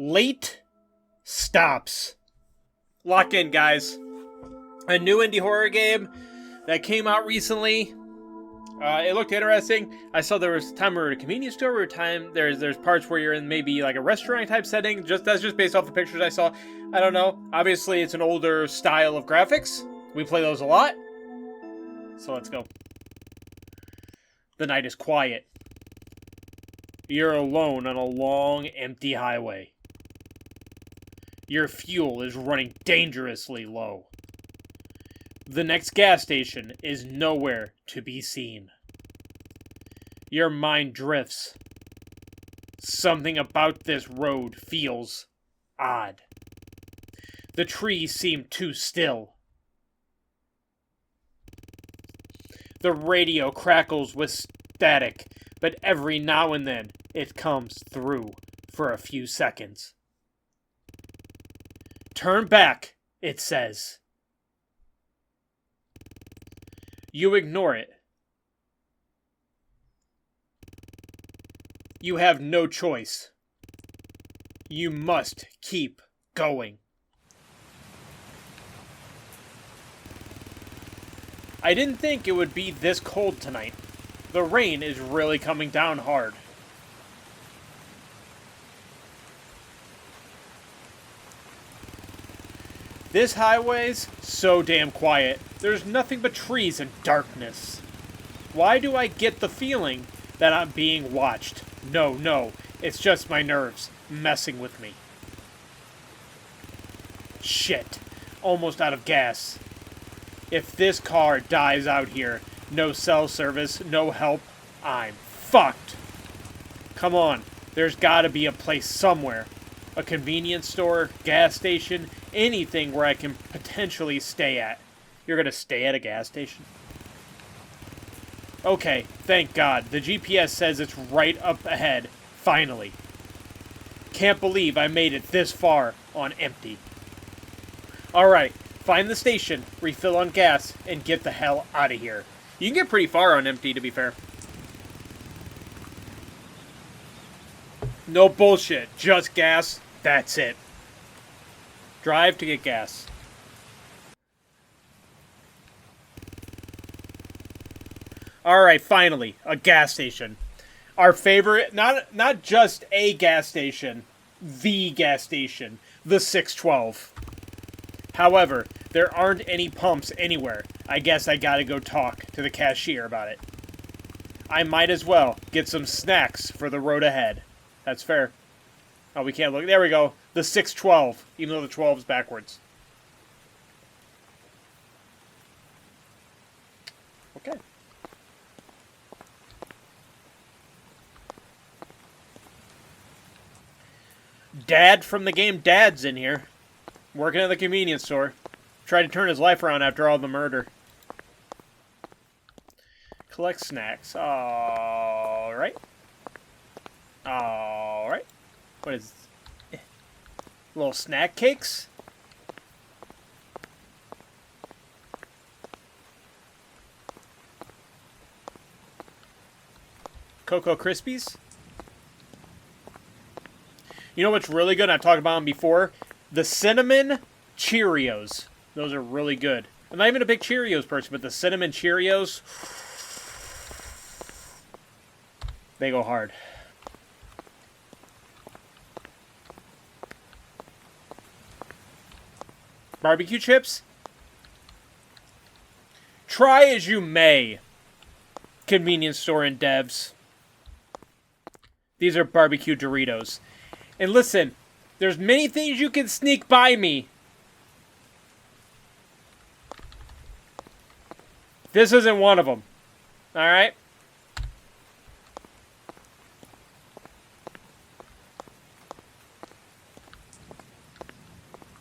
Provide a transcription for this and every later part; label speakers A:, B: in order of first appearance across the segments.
A: Late stops. Lock in, guys. A new indie horror game that came out recently. It looked interesting. I saw there was time we were at a convenience store. There's parts where you're in maybe like a restaurant type setting. That's just based off the pictures I saw. I don't know. Obviously, it's an older style of graphics. We play those a lot. So let's go. The night is quiet. You're alone on a long, empty highway. Your fuel is running dangerously low. The next gas station is nowhere to be seen. Your mind drifts. Something about this road feels odd. The trees seem too still. The radio crackles with static, but every now and then it comes through for a few seconds. Turn back, it says. You ignore it. You have no choice. You must keep going. I didn't think it would be this cold tonight. The rain is really coming down hard. This highway's so damn quiet. There's nothing but trees and darkness. Why do I get the feeling that I'm being watched? No, it's just my nerves messing with me. Shit, almost out of gas. If this car dies out here, no cell service, no help, I'm fucked. Come on, there's gotta be a place somewhere. A convenience store, gas station, anything where I can potentially stay at. You're gonna stay at a gas station? Okay, thank God. The GPS says it's right up ahead. Finally. Can't believe I made it this far on empty. Alright, find the station, refill on gas, and get the hell out of here. You can get pretty far on empty, to be fair. No bullshit, just gas. That's it. Drive to get gas. Alright, finally, a gas station. Our favorite, not just a gas station, the gas station, the 612. However, there aren't any pumps anywhere. I guess I gotta go talk to the cashier about it. I might as well get some snacks for the road ahead. That's fair. Oh, we can't look. There we go. The 612, even though the 12 is backwards. Okay. Dad from the game Dad's in here. Working at the convenience store. Tried to turn his life around after all the murder. Collect snacks. Alright. Alright. What is this? Little snack cakes? Cocoa Krispies? You know what's really good? I've talked about them before. The cinnamon Cheerios. Those are really good. I'm not even a big Cheerios person, but the cinnamon Cheerios, they go hard. Barbecue chips? Try as you may. Convenience store and devs. These are barbecue Doritos. And listen, there's many things you can sneak by me. This isn't one of them. Alright?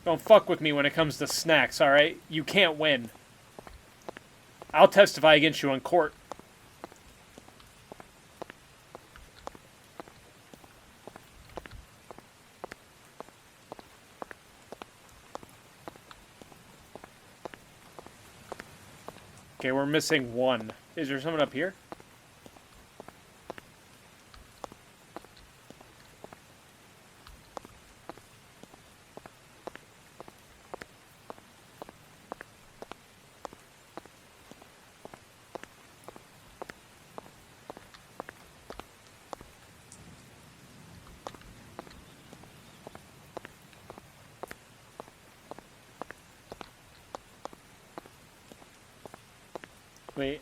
A: Don't fuck with me when it comes to snacks, alright? You can't win. I'll testify against you in court. Okay, we're missing one. Is there someone up here? Wait.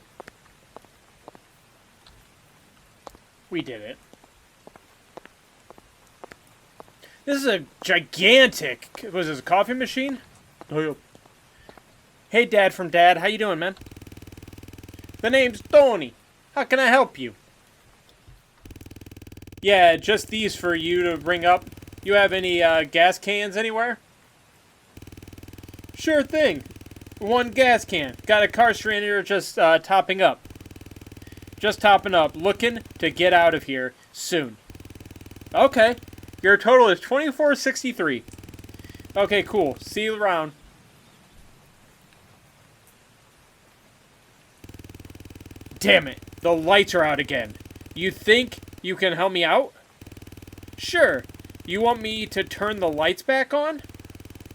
A: We did it. This is a gigantic... Was this a coffee machine? Oh, yeah. Hey, Dad from Dad. How you doing, man? The name's Tony. How can I help you? Yeah, just these for you to ring up. You have any gas cans anywhere? Sure thing. 1 gas can. Got a car strainer just topping up. Just topping up. Looking to get out of here soon. Okay. Your total is $24.63. Okay, cool. See you around. Damn it. The lights are out again. You think you can help me out? Sure. You want me to turn the lights back on?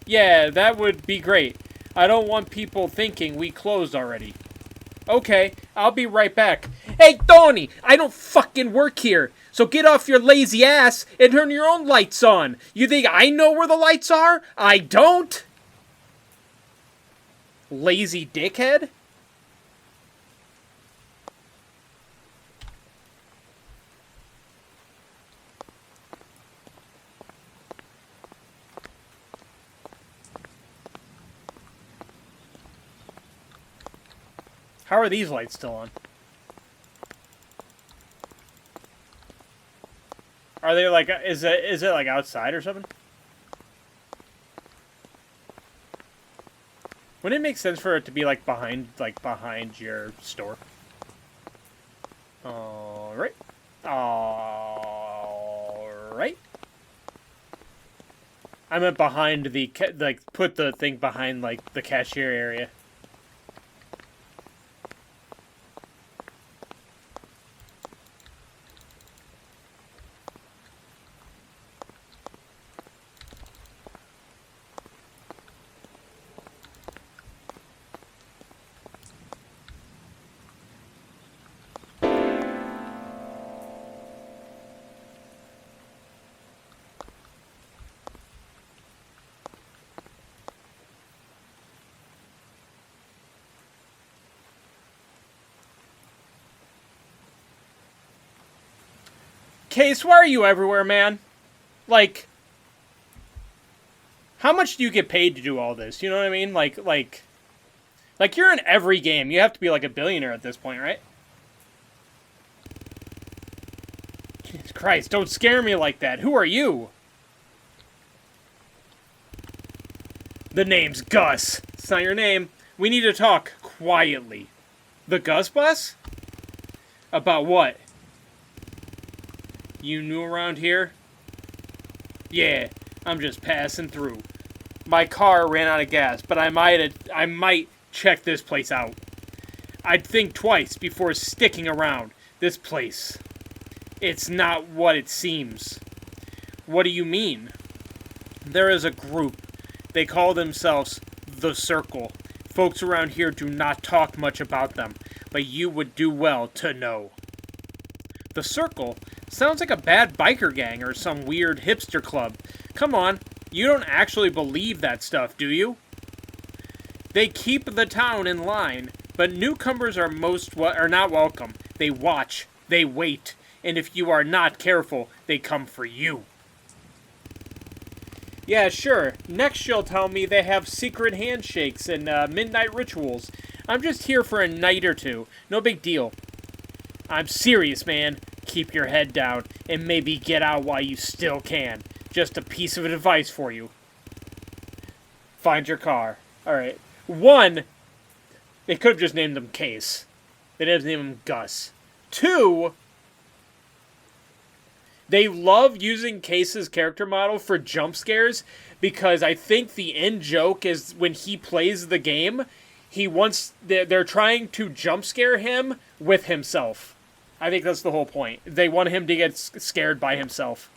A: Yeah, that would be great. I don't want people thinking we closed already. Okay, I'll be right back. Hey, Tony! I don't fucking work here! So get off your lazy ass and turn your own lights on! You think I know where the lights are? I don't! Lazy dickhead? How are these lights still on? Are they like, is it like outside or something? Wouldn't it make sense for it to be like behind your store? Alright. Alright. I meant behind the, like, put the thing behind, like, the cashier area. Case, why are you everywhere, man? Like, how much do you get paid to do all this? You know what I mean? Like you're in every game. You have to be like a billionaire at this point, right? Jesus Christ, don't scare me like that. Who are you? The name's Gus. It's not your name. We need to talk quietly. The Gus bus? About what? You new around here? Yeah, I'm just passing through. My car ran out of gas, but I might check this place out. I'd think twice before sticking around. This place, it's not what it seems. What do you mean? There is a group. They call themselves The Circle. Folks around here do not talk much about them, but you would do well to know. The Circle? Sounds like a bad biker gang or some weird hipster club. Come on, you don't actually believe that stuff, do you? They keep the town in line, but newcomers are not welcome. They watch, they wait, and if you are not careful, they come for you. Yeah, sure. Next you'll tell me they have secret handshakes and midnight rituals. I'm just here for a night or two. No big deal. I'm serious, man. Keep your head down, and maybe get out while you still can. Just a piece of advice for you. Find your car. Alright. 1, they could have just named him Case. They didn't name him Gus. 2, they love using Case's character model for jump scares, because I think the end joke is when he plays the game, they're trying to jump scare him with himself. I think that's the whole point. They want him to get scared by himself.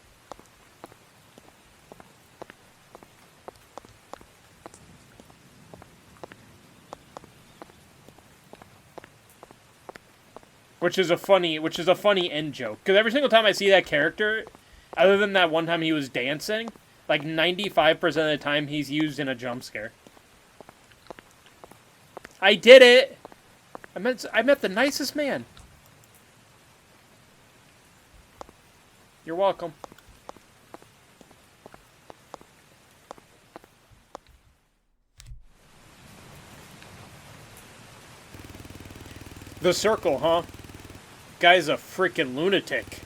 A: Which is a funny end joke. Because every single time I see that character, other than that one time he was dancing, like 95% of the time he's used in a jump scare. I did it! I met the nicest man. You're welcome. The circle, huh? Guy's a freaking lunatic.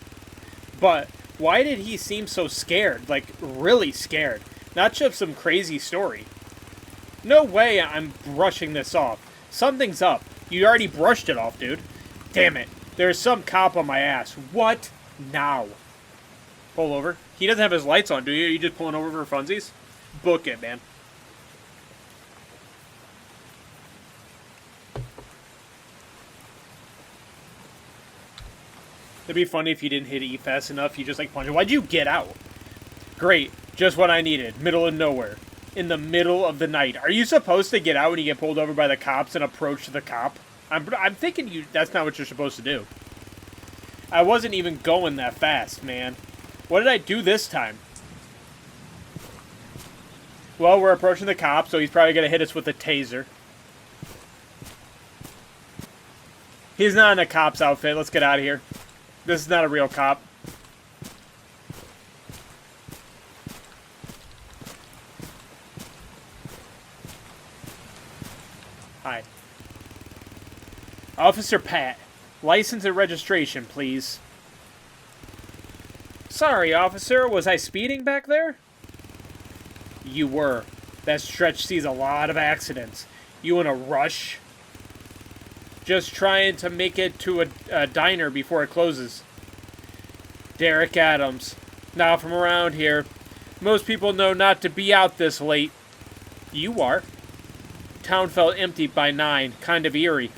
A: But why did he seem so scared? Like, really scared. Not just some crazy story. No way I'm brushing this off. Something's up. You already brushed it off, dude. Damn it. There's some cop on my ass. What now? Pull over. He doesn't have his lights on, do you? Are you just pulling over for funsies? Book it, man. It'd be funny if you didn't hit E fast enough. You just like punch it. Why'd you get out? Great. Just what I needed. Middle of nowhere. In the middle of the night. Are you supposed to get out when you get pulled over by the cops and approach the cop? I'm thinking that's not what you're supposed to do. I wasn't even going that fast, man. What did I do this time? Well, we're approaching the cop, so he's probably going to hit us with a taser. He's not in a cop's outfit. Let's get out of here. This is not a real cop. Hi. Officer Pat. License and registration, please. Sorry, officer. Was I speeding back there? You were. That stretch sees a lot of accidents. You in a rush? Just trying to make it to a diner before it closes. Derek Adams. Not from around here. Most people know not to be out this late. You are. Town felt empty by 9. Kind of eerie.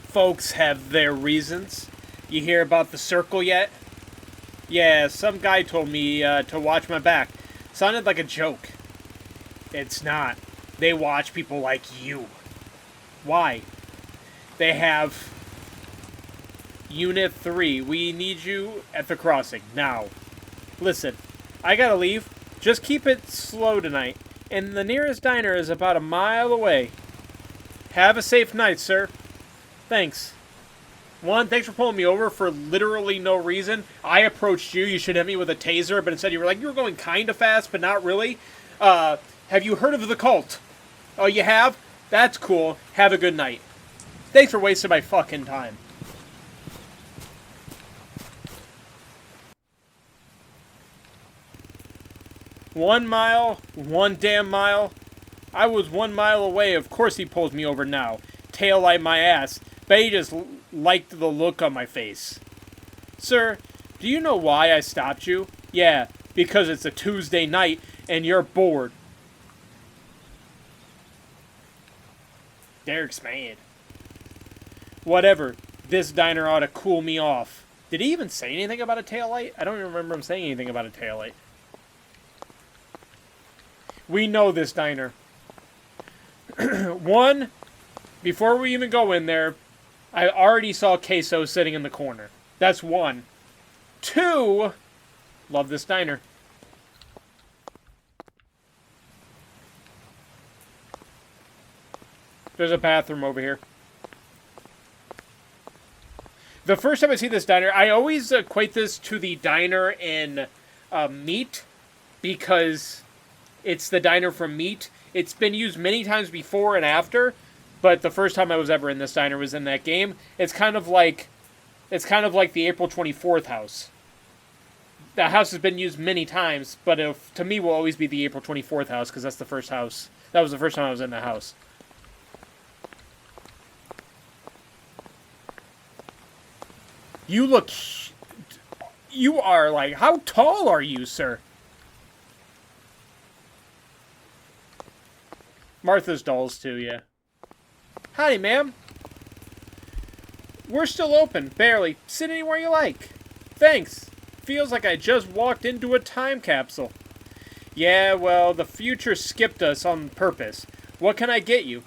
A: Folks have their reasons. You hear about the circle yet? Yeah, some guy told me to watch my back. Sounded like a joke. It's not. They watch people like you. Why? They have... Unit 3, we need you at the crossing, now. Listen, I gotta leave. Just keep it slow tonight. And the nearest diner is about a mile away. Have a safe night, sir. Thanks. One, thanks for pulling me over for literally no reason. I approached you. You should hit me with a taser, but instead you were going kind of fast, but not really. Have you heard of the cult? Oh, you have? That's cool. Have a good night. Thanks for wasting my fucking time. One mile, one damn mile. I was 1 mile away. Of course he pulls me over now. Tail light my ass. Bet he just liked the look on my face. Sir, do you know why I stopped you? Yeah, because it's a Tuesday night and you're bored. Derek's mad. Whatever. This diner ought to cool me off. Did he even say anything about a taillight? I don't even remember him saying anything about a taillight. We know this diner. One, before we even go in there, I already saw Queso sitting in the corner. That's one. Two, love this diner. There's a bathroom over here. The first time I see this diner, I always equate this to the diner in Meat, because it's the diner from Meat. It's been used many times before and after, but the first time I was ever in this diner was in that game. It's kind of like the April 24th house. The house has been used many times, but to me will always be the April 24th house, because that's the first house. That was the first time I was in the house. You look... You are, like... How tall are you, sir? Martha's dolls, too, yeah. Howdy, ma'am. We're still open, barely. Sit anywhere you like. Thanks. Feels like I just walked into a time capsule. Yeah, well, the future skipped us on purpose. What can I get you?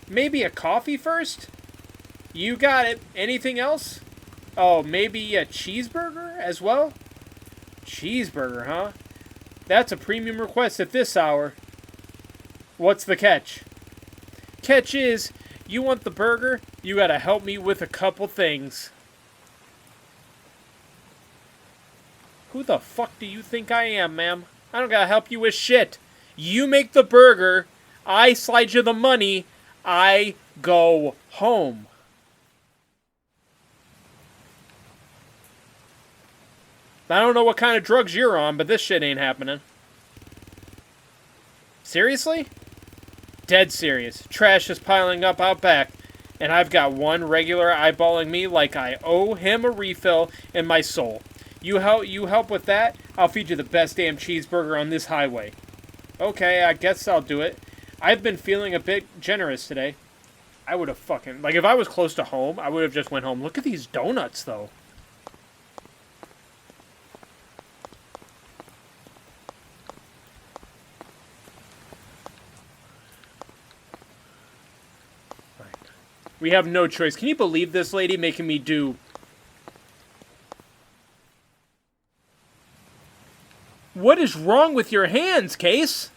A: Maybe a coffee first? You got it. Anything else? Oh, maybe a cheeseburger as well? Cheeseburger, huh? That's a premium request at this hour. What's the catch? Catch is, You want the burger? You gotta help me with a couple things. Who the fuck do you think I am, ma'am? I don't gotta help you with shit. You make the burger, I slide you the money, I go home. I don't know what kind of drugs you're on, but this shit ain't happening. Seriously? Dead serious. Trash is piling up out back, and I've got one regular eyeballing me like I owe him a refill in my soul. You help with that? I'll feed you the best damn cheeseburger on this highway. Okay, I guess I'll do it. I've been feeling a bit generous today. I would have fucking... Like, if I was close to home, I would have just went home. Look at these donuts, though. We have no choice. Can you believe this lady making me do... What is wrong with your hands, Case?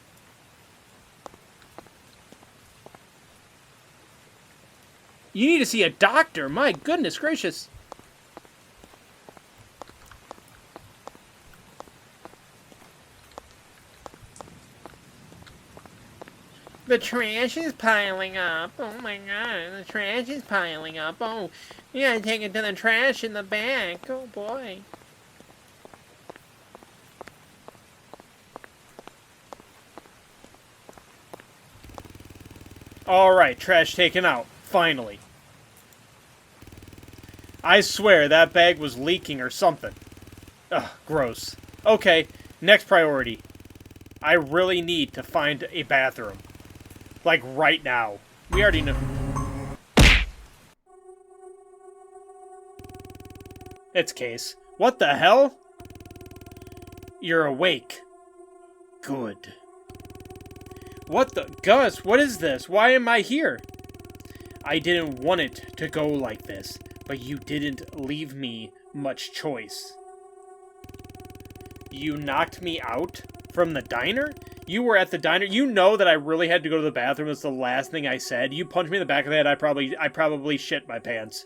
A: You need to see a doctor. My goodness gracious. The trash is piling up. Oh my god, the trash is piling up. Oh, you gotta take it to the trash in the back. Oh boy. Alright, trash taken out. Finally. I swear that bag was leaking or something. Ugh, gross. Okay, next priority. I really need to find a bathroom. Like, right now. We already know. It's Case. What the hell? You're awake. Good. What the... Gus, what is this? Why am I here? I didn't want it to go like this, but you didn't leave me much choice. You knocked me out from the diner? You were at the diner. You know that I really had to go to the bathroom. That's the last thing I said. You punched me in the back of the head. I probably shit my pants.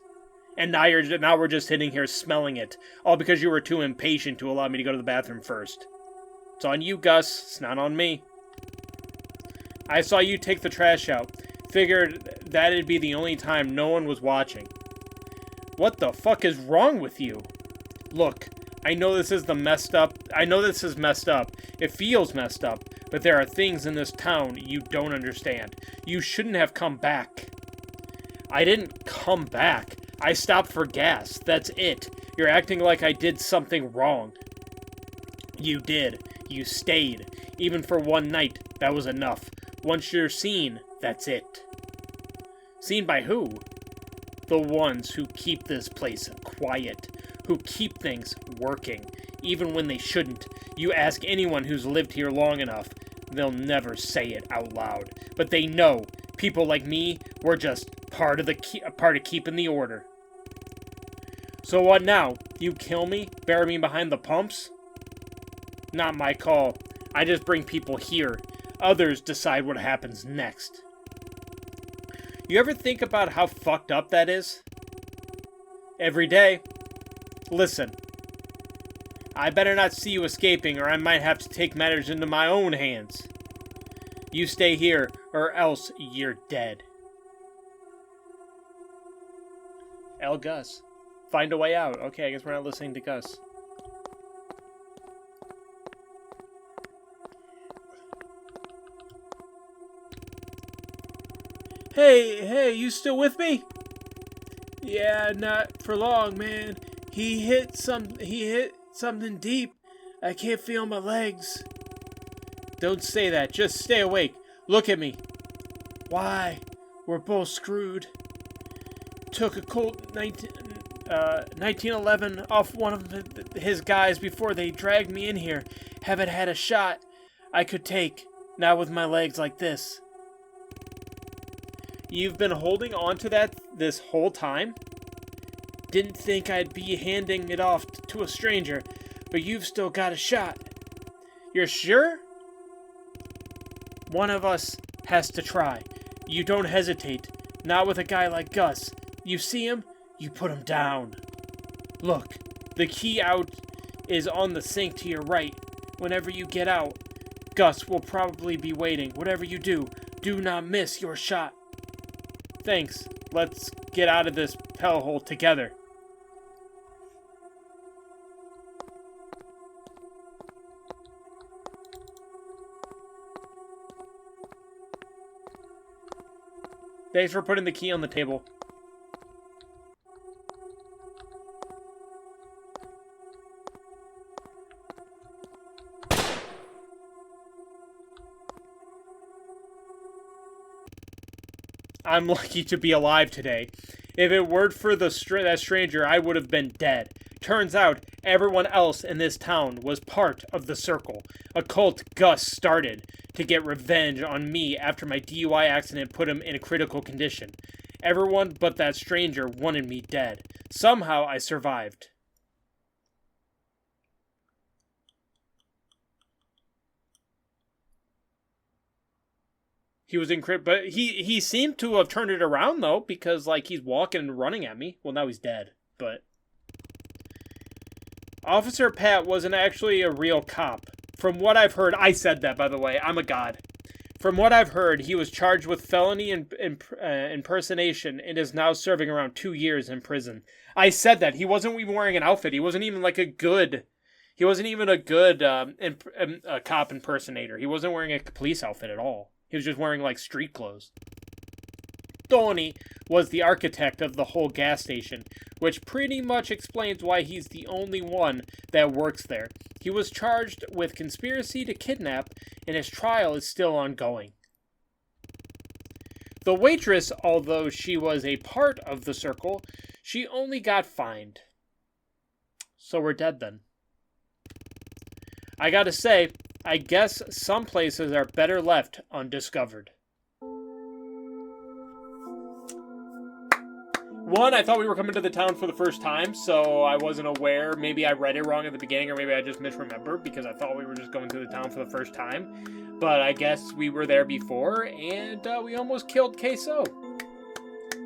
A: And now we're just sitting here smelling it, all because you were too impatient to allow me to go to the bathroom first. It's on you, Gus. It's not on me. I saw you take the trash out. Figured that'd be the only time no one was watching. What the fuck is wrong with you? Look, I know this is messed up. It feels messed up, but there are things in this town you don't understand. You shouldn't have come back. I didn't come back. I stopped for gas. That's it. You're acting like I did something wrong. You did. You stayed. Even for one night, that was enough. Once you're seen, that's it. Seen by who? The ones who keep this place quiet. Who keep things working, even when they shouldn't. You ask anyone who's lived here long enough, they'll never say it out loud. But they know, people like me, we're just part of keeping the order. So what now? You kill me? Bury me behind the pumps? Not my call. I just bring people here. Others decide what happens next. You ever think about how fucked up that is? Every day. Listen. I better not see you escaping, or I might have to take matters into my own hands. You stay here, or else you're dead. L. Gus. Find a way out. Okay, I guess we're not listening to Gus. Hey, you still with me? Yeah, not for long, man. He hit something deep. I can't feel my legs. Don't say that. Just stay awake. Look at me. Why? We're both screwed. Took a Colt 1911 off one of his guys before they dragged me in here. Haven't had a shot I could take. Not with my legs like this. You've been holding on to that this whole time? Didn't think I'd be handing it off to a stranger, but you've still got a shot. You're sure? One of us has to try. You don't hesitate. Not with a guy like Gus. You see him, you put him down. Look, the key out is on the sink to your right. Whenever you get out, Gus will probably be waiting. Whatever you do, do not miss your shot. Thanks. Let's get out of this hellhole together. Thanks for putting the key on the table. I'm lucky to be alive today. If it weren't for that stranger, I would have been dead. Turns out, everyone else in this town was part of the circle. A cult Gus started to get revenge on me after my DUI accident put him in a critical condition. Everyone but that stranger wanted me dead. Somehow I survived. He was but he seemed to have turned it around though, because like he's walking and running at me. Well, now he's dead, but Officer Pat wasn't actually a real cop. From what I've heard, I said that by the way. I'm a god. From what I've heard, he was charged with felony impersonation and is now serving around 2 years in prison. I said that. He wasn't even wearing an outfit. He wasn't even like a good. He wasn't even a good cop impersonator. He wasn't wearing a police outfit at all. He was just wearing, like, street clothes. Tony was the architect of the whole gas station, which pretty much explains why he's the only one that works there. He was charged with conspiracy to kidnap, and his trial is still ongoing. The waitress, although she was a part of the circle, she only got fined. So we're dead then. I gotta say, I guess some places are better left undiscovered. One, I thought we were coming to the town for the first time, so I wasn't aware. Maybe I read it wrong at the beginning, or maybe I just misremembered, because I thought we were just going to the town for the first time. But I guess we were there before, and we almost killed Queso.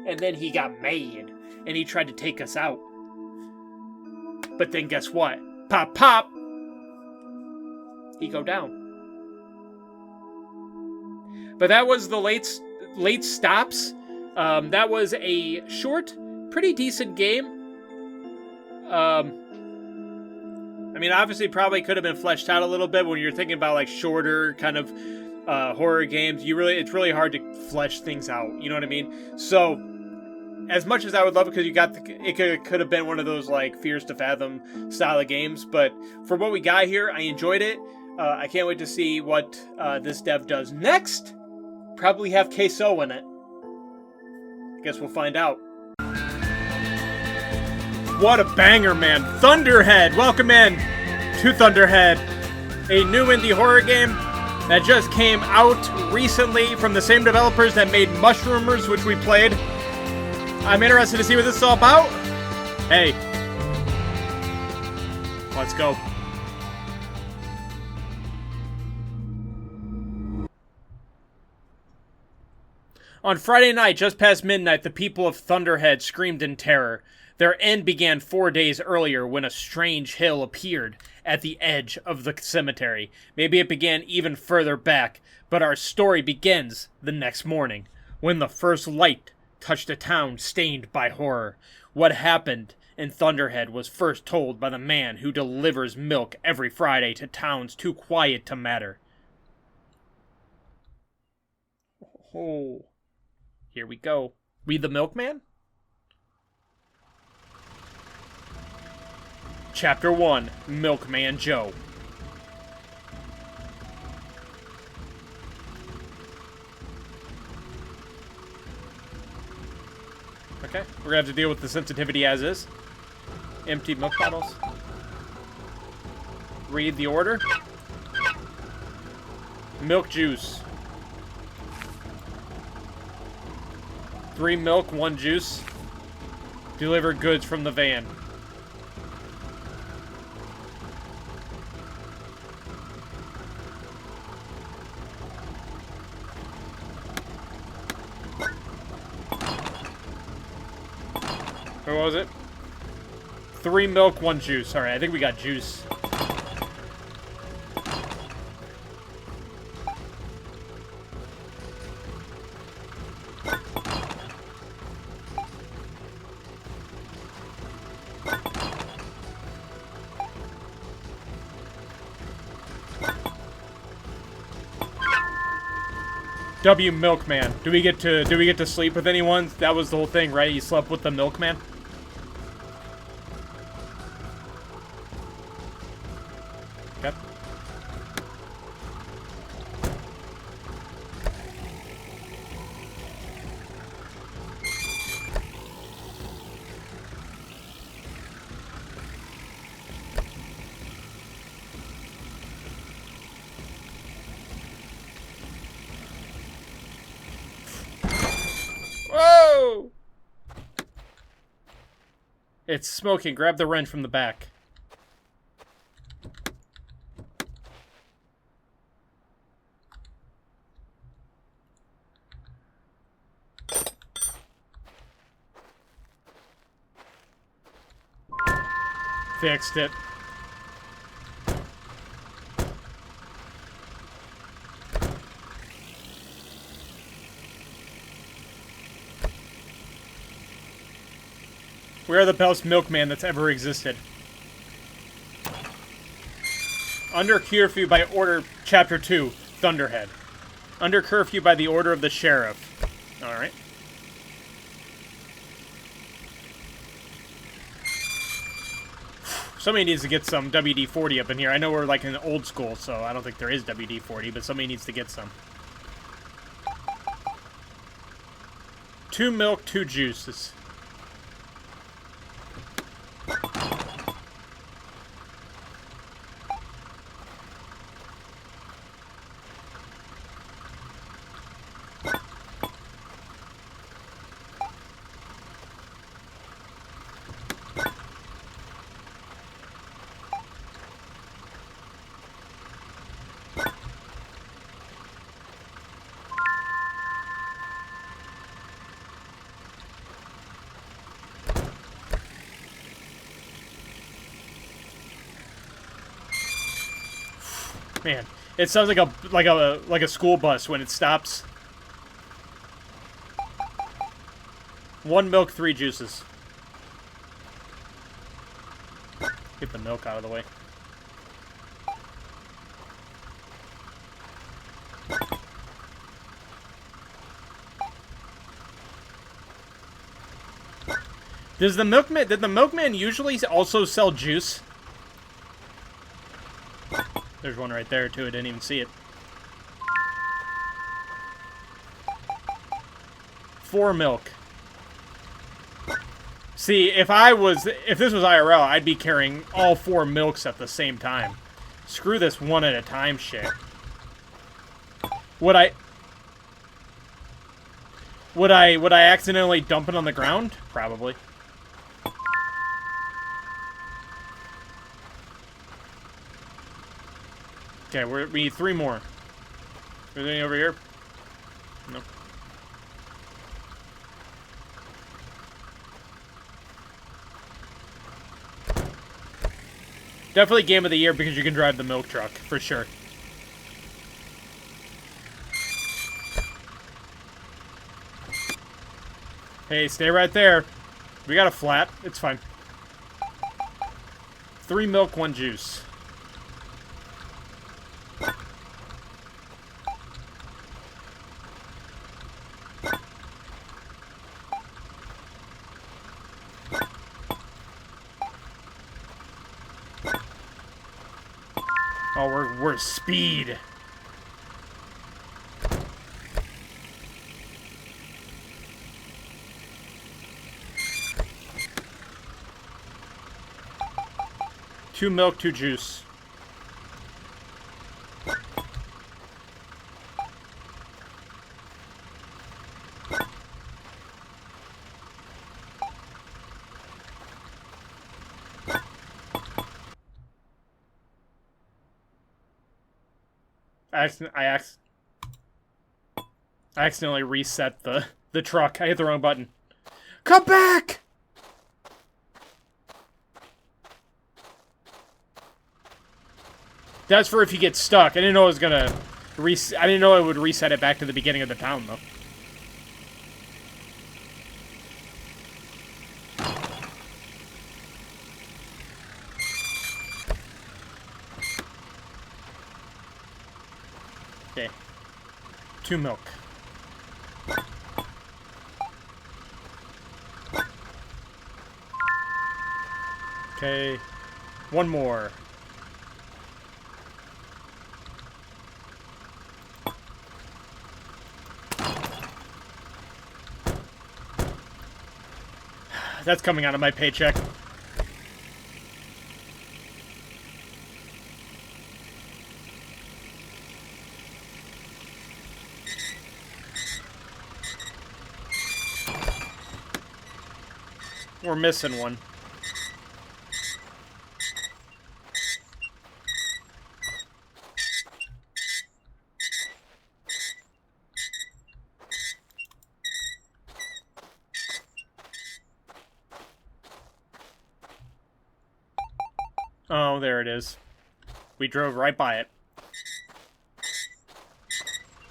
A: And then he got mad, and he tried to take us out. But then guess what? Pop, pop! He go down. But that was the late stops. That was a short, pretty decent game. I mean, obviously, probably could have been fleshed out a little bit when you're thinking about like shorter kind of horror games. It's really hard to flesh things out. You know what I mean? So, as much as I would love it, because it could have been one of those like Fears to Fathom style of games. But for what we got here, I enjoyed it. I can't wait to see what this dev does next. Probably have Queso in it. I guess we'll find out. What a banger, man. Thunderhead. Welcome in to Thunderhead. A new indie horror game that just came out recently from the same developers that made Mushroomers, which we played. I'm interested to see what this is all about. Hey. Let's go. On Friday night, just past midnight, the people of Thunderhead screamed in terror. Their end began 4 days earlier when a strange hill appeared at the edge of the cemetery. Maybe it began even further back, but our story begins the next morning, when the first light touched a town stained by horror. What happened in Thunderhead was first told by the man who delivers milk every Friday to towns too quiet to matter. Oh. Here we go. We the Milkman? Chapter 1, Milkman Joe. Okay, we're gonna have to deal with the sensitivity as is. Empty milk bottles. Read the order. Milk juice. 3 milk, 1 juice. Deliver goods from the van. What was it? 3 milk, 1 juice. Alright, I think we got juice. W Milkman. Do we get to sleep with anyone? That was the whole thing, right? You slept with the Milkman? Okay. Whoa! It's smoking. Grab the wrench from the back. Fixed it. We are the best milkman that's ever existed. Under curfew by order, Chapter 2, Thunderhead. Under curfew by the order of the sheriff. Alright. Somebody needs to get some WD-40 up in here. I know we're like in old school, so I don't think there is WD-40, but somebody needs to get some. 2 milk, 2 juices. Man, it sounds like a school bus when it stops. 1 milk, 3 juices. Get the milk out of the way. Did the milkman usually also sell juice? There's one right there, too. I didn't even see it. 4 milk. See, if this was IRL, I'd be carrying all 4 milks at the same time. Screw this one at a time shit. Would I accidentally dump it on the ground? Probably. Okay, we need 3 more. Is there any over here? Nope. Definitely game of the year because you can drive the milk truck, for sure. Hey, stay right there. We got a flat. It's fine. 3 milk, 1 juice. Oh, we're speed. Two milk, 2 juice. I accidentally reset the truck. I hit the wrong button. Come back! That's for if you get stuck. I didn't know it was gonna I didn't know it would reset it back to the beginning of the town, though. Okay. 2 milk. Okay. 1 more. That's coming out of my paycheck. We're missing one. Oh, there it is. We drove right by it.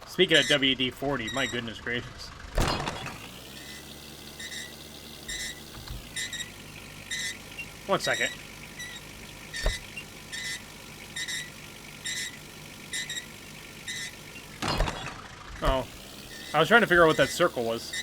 A: Speaking of WD-40, my goodness gracious. One second. Oh. I was trying to figure out what that circle was.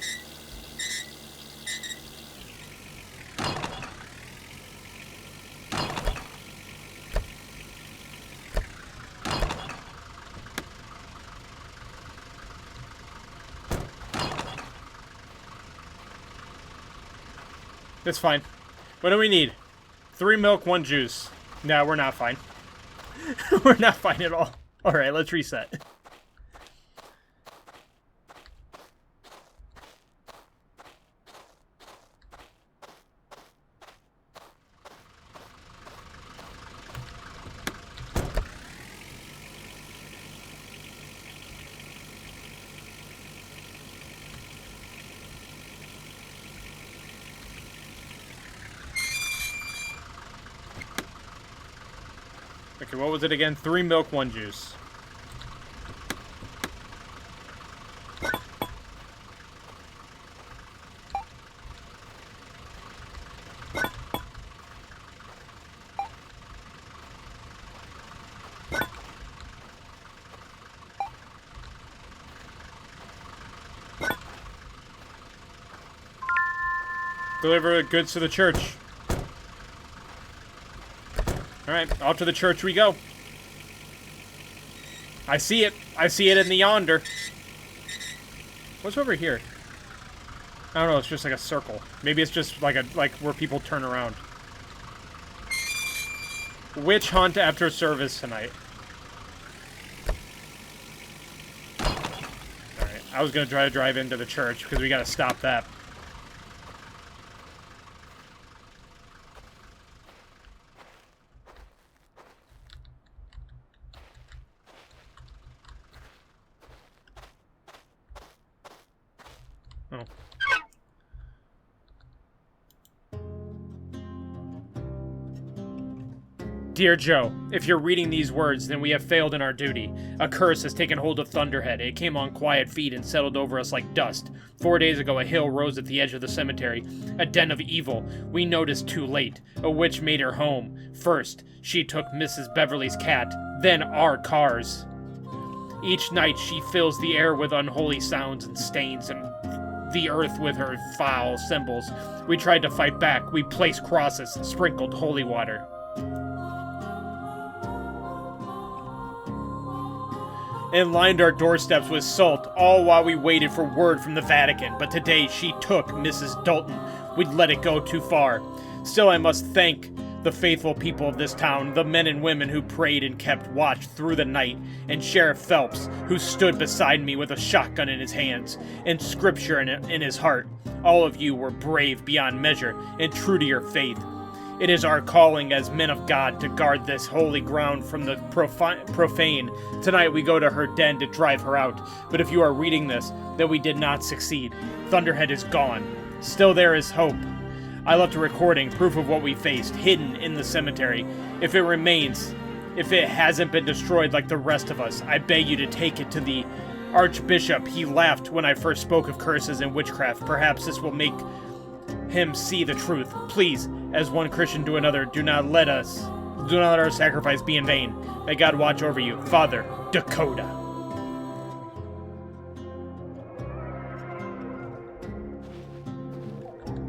A: It's fine. What do we need? 3 milk, 1 juice. No, we're not fine. We're not fine at all. Alright, let's reset. Okay, what was it again? 3 milk, 1 juice. Deliver goods to the church. Alright, off to the church we go. I see it. I see it in the yonder. What's over here? I don't know, it's just like a circle. Maybe it's just like where people turn around. Witch hunt after service tonight. Alright, I was gonna try to drive into the church because we gotta stop that. Oh. Dear Joe, if you're reading these words, then we have failed in our duty. A curse has taken hold of Thunderhead. It came on quiet feet and settled over us like dust. 4 days ago, a hill rose at the edge of the cemetery, a den of evil. We noticed too late. A witch made her home. First, she took Mrs. Beverly's cat, then our cars. Each night, she fills the air with unholy sounds and stains and the earth with her foul symbols. We tried to fight back. We placed crosses, sprinkled holy water. And lined our doorsteps with salt, all while we waited for word from the Vacant. But today she took Mrs. Dalton. We'd let it go too far. Still, I must thank the faithful people of this town, the men and women who prayed and kept watch through the night, and Sheriff Phelps, who stood beside me with a shotgun in his hands and scripture in his heart. All of you were brave beyond measure and true to your faith. It is our calling as men of God to guard this holy ground from the profane. Tonight we go to her den to drive her out. But if you are reading this, then we did not succeed. Thunderhead is gone. Still there is hope. I left a recording, proof of what we faced, hidden in the cemetery. If it remains, If it hasn't been destroyed like the rest of us, I beg you to take it to the Archbishop. He laughed when I first spoke of curses and witchcraft. Perhaps this will make him see the truth. Please, as one Christian to another, do not let our sacrifice be in vain. May God watch over you. Father, Dakota.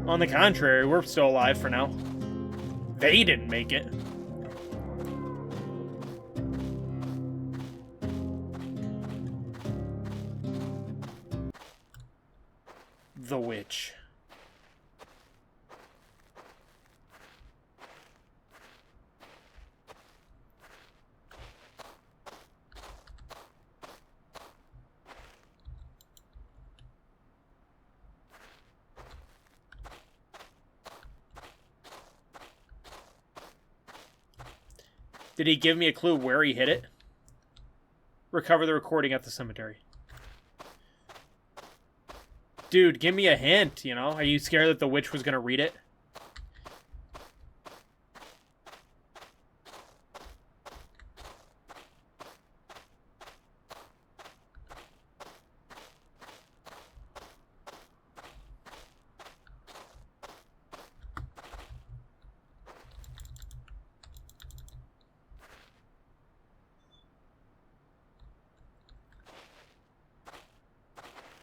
A: On the contrary, we're still alive for now. They didn't make it. The witch. Did he give me a clue where he hid it? Recover the recording at the cemetery. Dude, give me a hint, you know? Are you scared that the witch was gonna read it?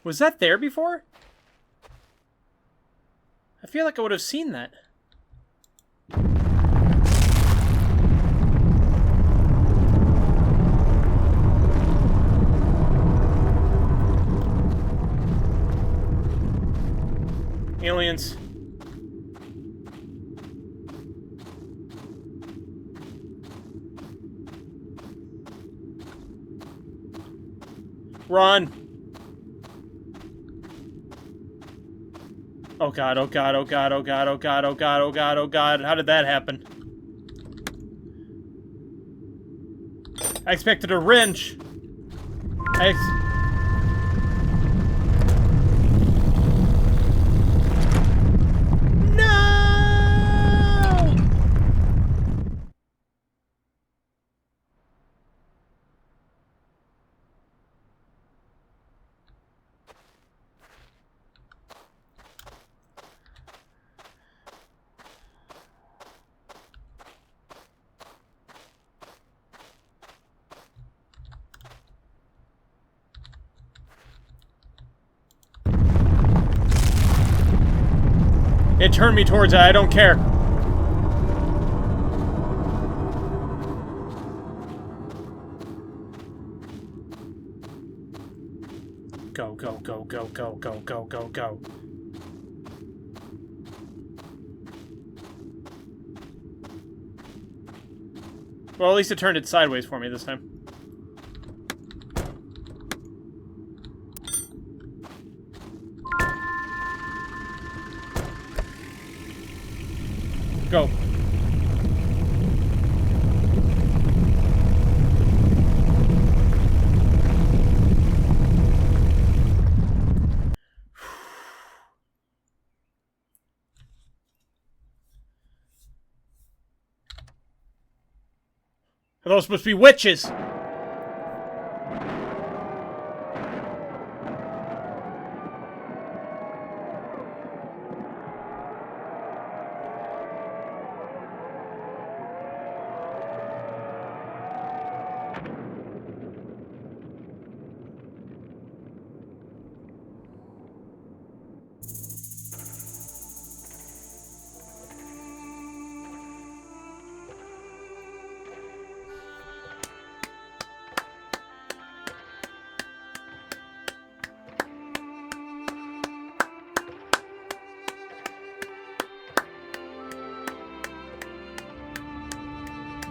A: Was that there before? I feel like I would have seen that. Aliens. Run. Oh god, oh god, oh god, oh god, oh god, oh god, oh god, oh god. How did that happen? I expected a wrench. No! It turned me towards it. I don't care. Go, go, go, go, go, go, go, go, go. Well, at least it turned it sideways for me this time. Go. Are those supposed to be witches?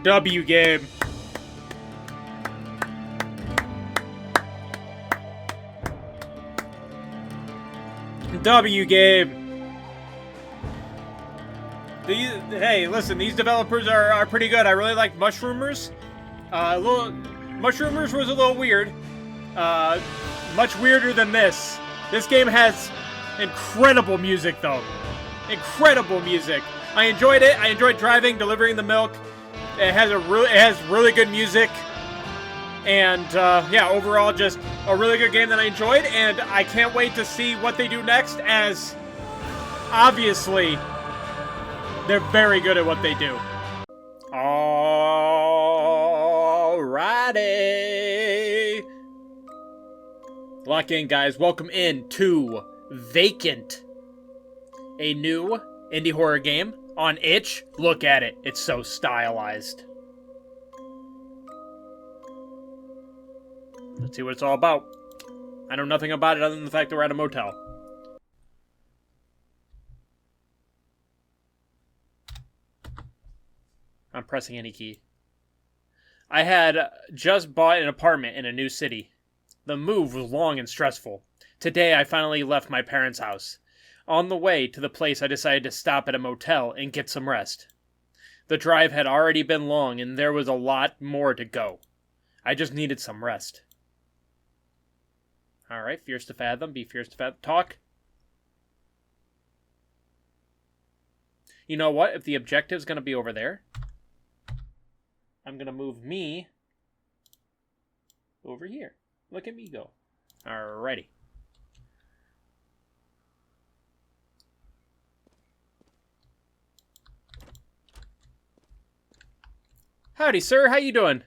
A: W game. W game. Hey, listen, these developers are pretty good. I really like Mushroomers. Mushroomers was a little weird. Much weirder than this. This game has incredible music, though. Incredible music. I enjoyed it. I enjoyed driving, delivering the milk. It has really good music, and yeah, overall just a really good game that I enjoyed, and I can't wait to see what they do next, as obviously they're very good at what they do. Alrighty. Lock in, guys. Welcome in to Vacant, a new indie horror game on itch. Look at it. It's so stylized. Let's see what it's all about. I know nothing about it other than the fact that we're at a motel. I'm pressing any key. I had just bought an apartment in a new city. The move was long and stressful. Today I finally left my parents' house. On the way to the place, I decided to stop at a motel and get some rest. The drive had already been long, and there was a lot more to go. I just needed some rest. Alright, fierce to fathom, be fierce to fathom. Talk. You know what? If the objective's going to be over there, I'm going to move me over here. Look at me go. Alrighty. Howdy, sir. How you doing?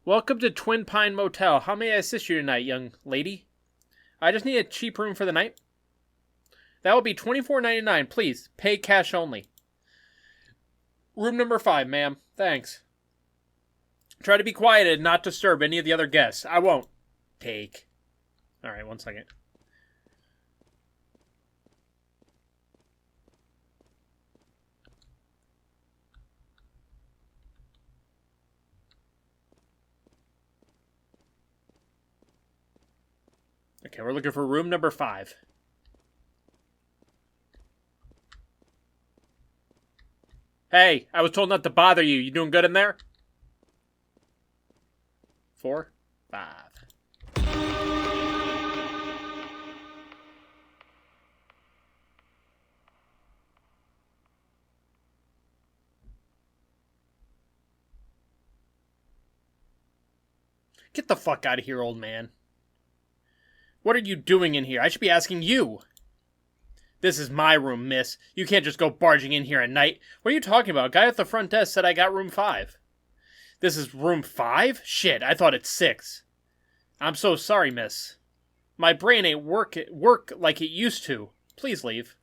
A: Welcome to Twin Pine Motel. How may I assist you tonight, young lady? I just need a cheap room for the night. That will be $24.99. Please, pay cash only. Room number 5, ma'am. Thanks. Try to be quiet and not disturb any of the other guests. I won't. Take. Alright, 1 second. Okay, we're looking for room number 5. Hey, I was told not to bother you. You doing good in there? 4, 5. Get the fuck out of here, old man. What are you doing in here? I should be asking you. This is my room, miss. You can't just go barging in here at night. What are you talking about? Guy at the front desk said I got room 5. This is room 5? Shit, I thought it's 6. I'm so sorry, miss. My brain ain't work like it used to. Please leave.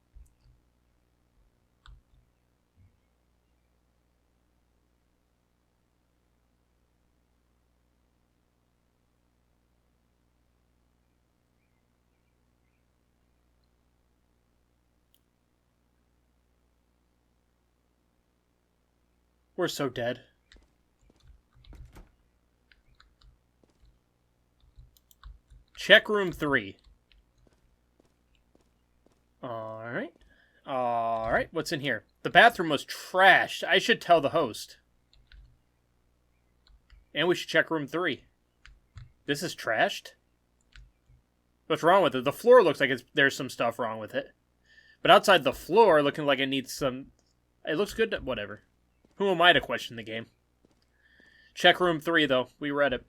A: We're so dead. Check room 3. Alright. Alright, what's in here? The bathroom was trashed. I should tell the host. And we should check room 3. This is trashed? What's wrong with it? The floor looks like there's some stuff wrong with it. But outside the floor, looking like it needs some... It looks good. Whatever. Who am I to question the game? Check room 3, though. We read it.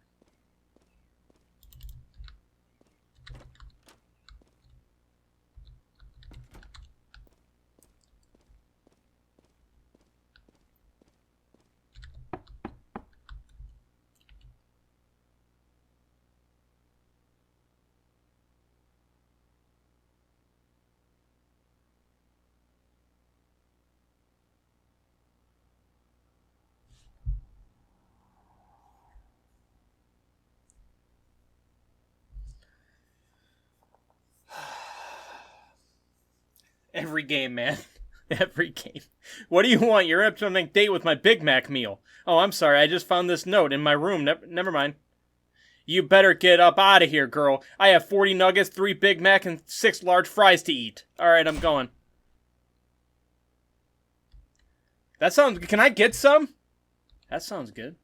A: Every game, man. Every game. What do you want? You're up to a date with my Big Mac meal. Oh, I'm sorry. I just found this note in my room. Never mind. You better get up out of here, girl. I have 40 nuggets, 3 Big Mac, and 6 large fries to eat. Alright, I'm going. That sounds... Can I get some? That sounds good.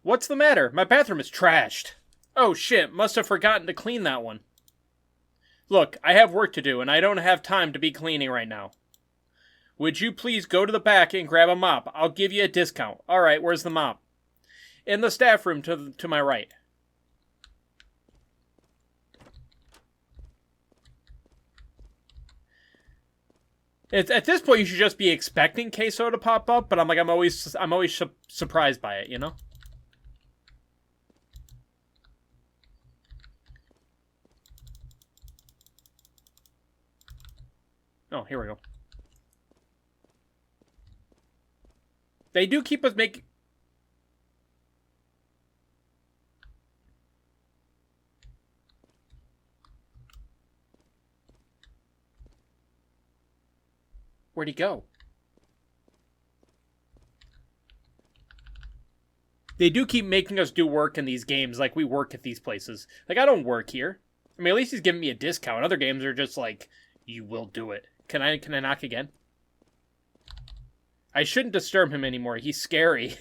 A: What's the matter? My bathroom is trashed. Oh shit, must have forgotten to clean that one. Look, I have work to do, and I don't have time to be cleaning right now. Would you please go to the back and grab a mop? I'll give you a discount. Alright, where's the mop? In the staff room to my right. At this point, you should just be expecting queso to pop up, but I'm always surprised by it, you know? Oh, here we go. They do keep us making... Where'd he go? They do keep making us do work in these games like we work at these places. Like, I don't work here. I mean, at least he's giving me a discount. Other games are just like, you will do it. Can I knock again? I shouldn't disturb him anymore. He's scary.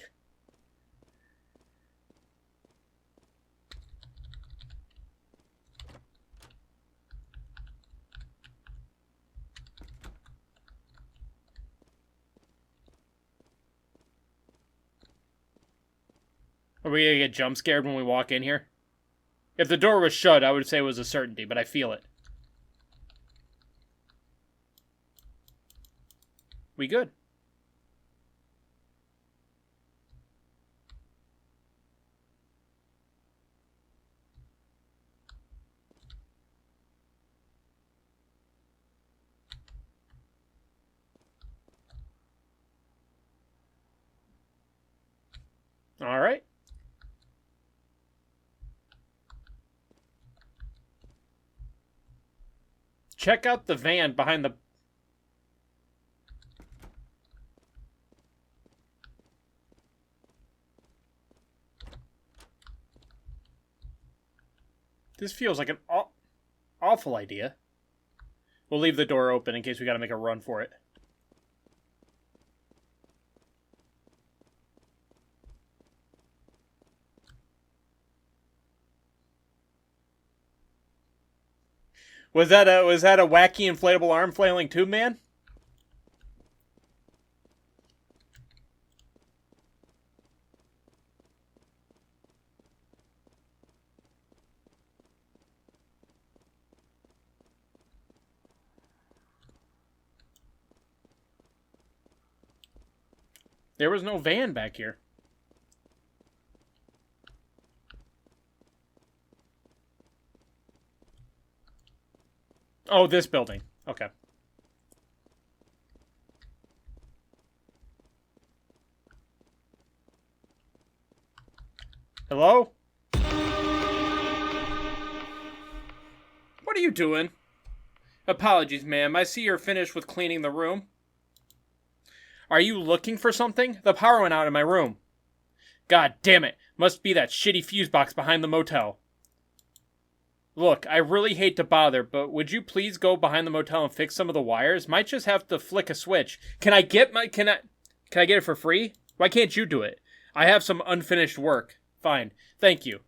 A: Are we gonna get jump scared when we walk in here? If the door was shut, I would say it was a certainty, but I feel it. We good? All right. Check out the van behind the... This feels like an awful idea. We'll leave the door open in case we gotta make a run for it. Was that a wacky inflatable arm flailing tube man? There was no van back here. Oh, this building. Okay. Hello? What are you doing? Apologies, ma'am. I see you're finished with cleaning the room. Are you looking for something? The power went out in my room. God damn it. Must be that shitty fuse box behind the motel. Look, I really hate to bother, but would you please go behind the motel and fix some of the wires? Might just have to flick a switch. Can I get it for free? Why can't you do it? I have some unfinished work. Fine. Thank you.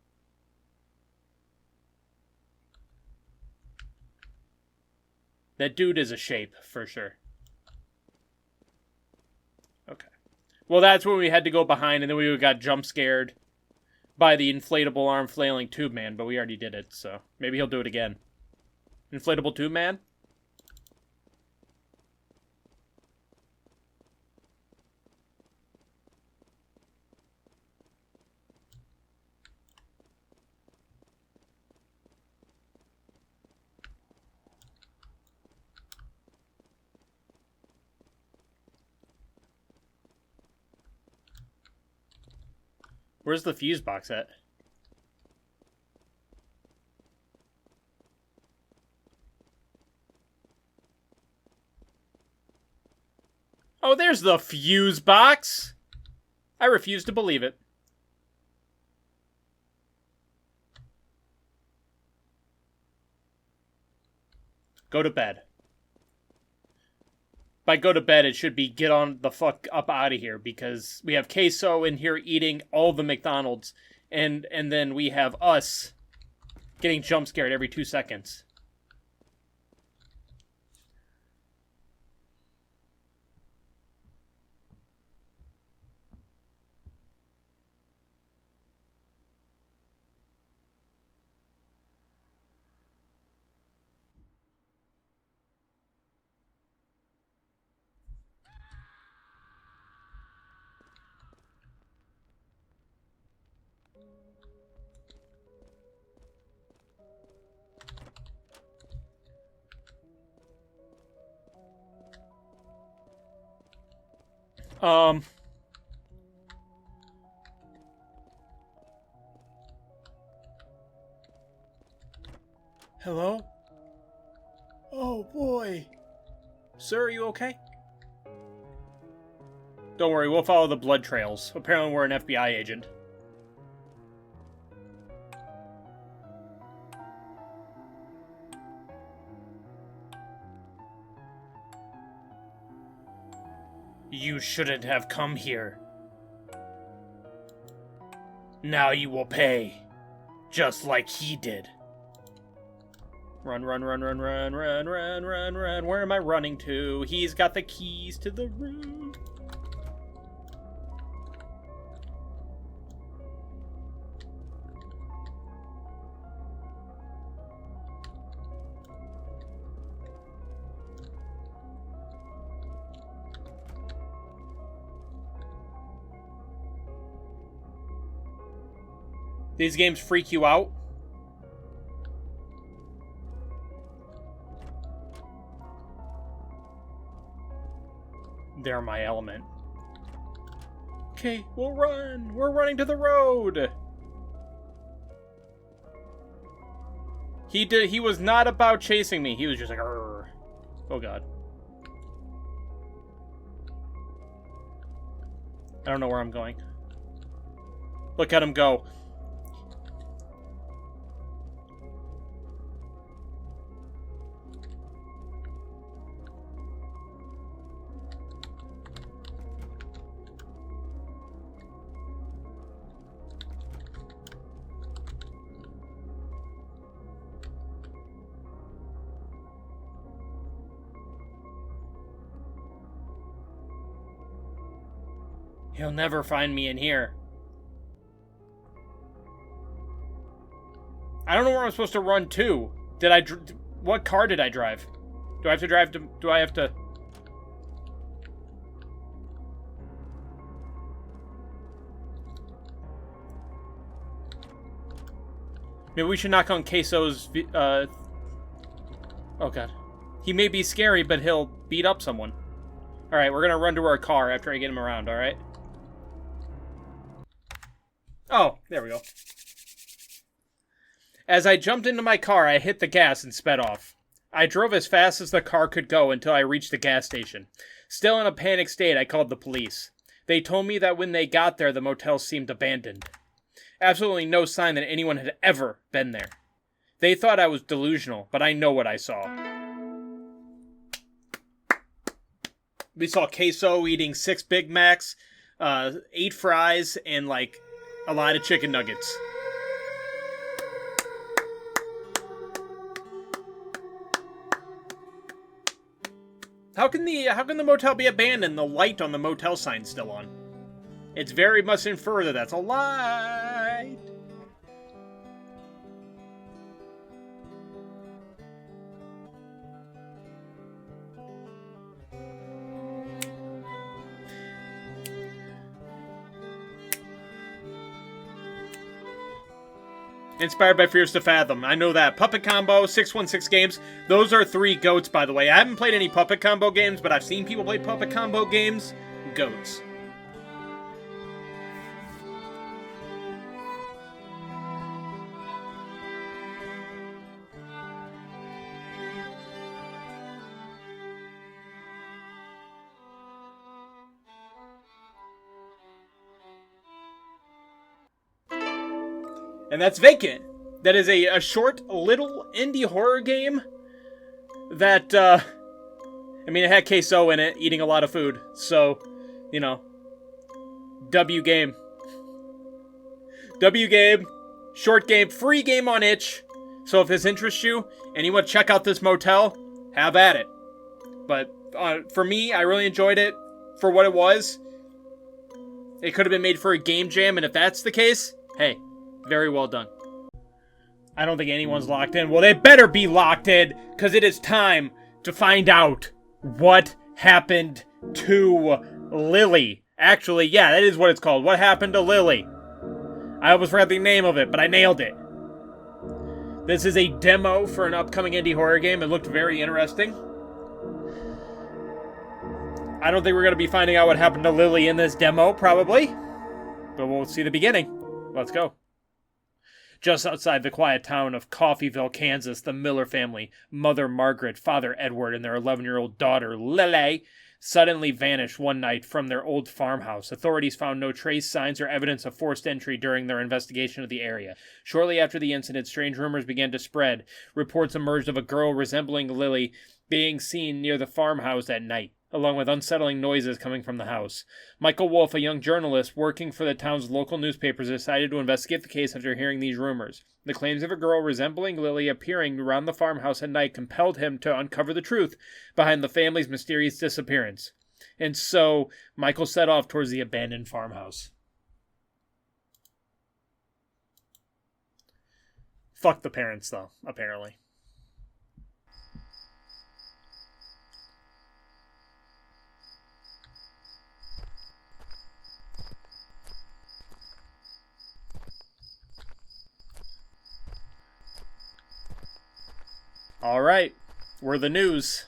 A: That dude is a shape, for sure. Okay. Well, that's when we had to go behind, and then we got jump scared by the inflatable arm flailing tube man, but we already did it, so maybe he'll do it again. Inflatable tube man? Where's the fuse box at? Oh, there's the fuse box! I refuse to believe it. Go to bed. I go to bed, it should be get on the fuck up out of here, because we have Queso in here eating all the McDonald's, and then we have us getting jump scared every 2 seconds. Hello? Oh, boy. Sir, are you okay? Don't worry, we'll follow the blood trails. Apparently we're an FBI agent. You shouldn't have come here. Now you will pay. Just like he did. Run, run, run, run, run, run, run, run, run. Where am I running to? He's got the keys to the room. These games freak you out? They're my element. Okay, we'll run! We're running to the road! He was not about chasing me. He was just like, argh. Oh god. I don't know where I'm going. Look at him go. He'll never find me in here. I don't know where I'm supposed to run to. What car did I drive? Do I have to drive to... Do I have to... Maybe we should knock on Queso's... Oh god. He may be scary, but he'll beat up someone. Alright, we're gonna run to our car after I get him around, alright? Oh, there we go. As I jumped into my car, I hit the gas and sped off. I drove as fast as the car could go until I reached the gas station. Still in a panicked state, I called the police. They told me that when they got there, the motel seemed abandoned. Absolutely no sign that anyone had ever been there. They thought I was delusional, but I know what I saw. We saw Queso eating 6 Big Macs, 8 fries, and, like, a lot of chicken nuggets. How can the motel be abandoned? The light on the motel sign's still on. It's very much infer that that's a lie. Inspired by Fears to Fathom. I know that. Puppet Combo, 616 Games. Those are 3 goats, by the way. I haven't played any Puppet Combo games, but I've seen people play Puppet Combo games. Goats. And that's Vacant. That is a short, little indie horror game that I mean, it had queso in it, eating a lot of food. So, you know, W game. W game, short game, free game on itch. So if this interests you and you want to check out this motel, have at it. But for me, I really enjoyed it for what it was. It could have been made for a game jam, and if that's the case, hey, very well done. I don't think anyone's locked in. Well, they better be locked in, because it is time to find out what happened to Lilly. Actually, yeah, that is what it's called. What happened to Lilly? I almost forgot the name of it, but I nailed it. This is a demo for an upcoming indie horror game. It looked very interesting. I don't think we're going to be finding out what happened to Lilly in this demo, probably. But we'll see the beginning. Let's go. Just outside the quiet town of Coffeyville, Kansas, the Miller family, Mother Margaret, Father Edward, and their 11-year-old daughter, Lilly, suddenly vanished one night from their old farmhouse. Authorities found no trace, signs, or evidence of forced entry during their investigation of the area. Shortly after the incident, strange rumors began to spread. Reports emerged of a girl resembling Lilly being seen near the farmhouse at night, along with unsettling noises coming from the house. Michael Wolf, a young journalist working for the town's local newspapers, decided to investigate the case after hearing these rumors. The claims of a girl resembling Lilly appearing around the farmhouse at night compelled him to uncover the truth behind the family's mysterious disappearance. And so, Michael set off towards the abandoned farmhouse. Fuck the parents, though, apparently. Alright, we're the news.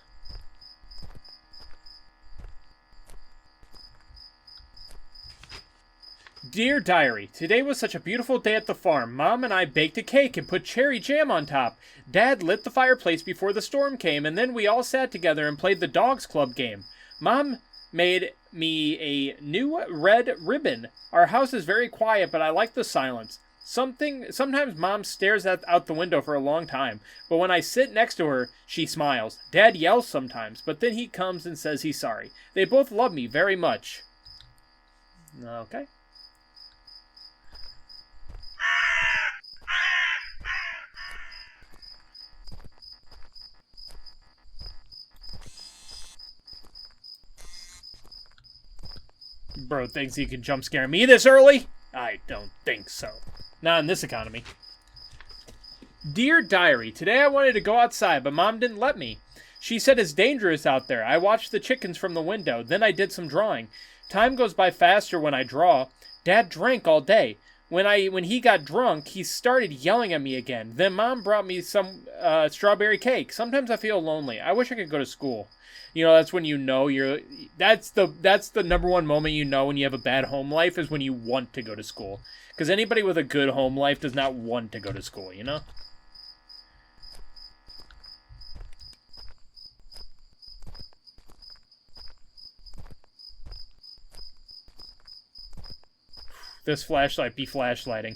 A: Dear Diary, today was such a beautiful day at the farm. Mom and I baked a cake and put cherry jam on top. Dad lit the fireplace before the storm came, and then we all sat together and played the Dogs Club game. Mom made me a new red ribbon. Our house is very quiet, but I like the silence. Sometimes Mom stares out the window for a long time, but when I sit next to her, she smiles. Dad yells sometimes, but then he comes and says he's sorry. They both love me very much. Okay. Bro thinks he can jump scare me this early? I don't think so. Not in this economy. Dear Diary, today I wanted to go outside, but Mom didn't let me. She said it's dangerous out there. I watched the chickens from the window, then I did some drawing. Time goes by faster when I draw. Dad drank all day. When he got drunk, he started yelling at me again. Then Mom brought me some strawberry cake. Sometimes I feel lonely. I wish I could go to school. You know, that's when you know that's the number one moment you know when you have a bad home life is when you want to go to school. Because anybody with a good home life does not want to go to school, you know? This flashlight be flashlighting.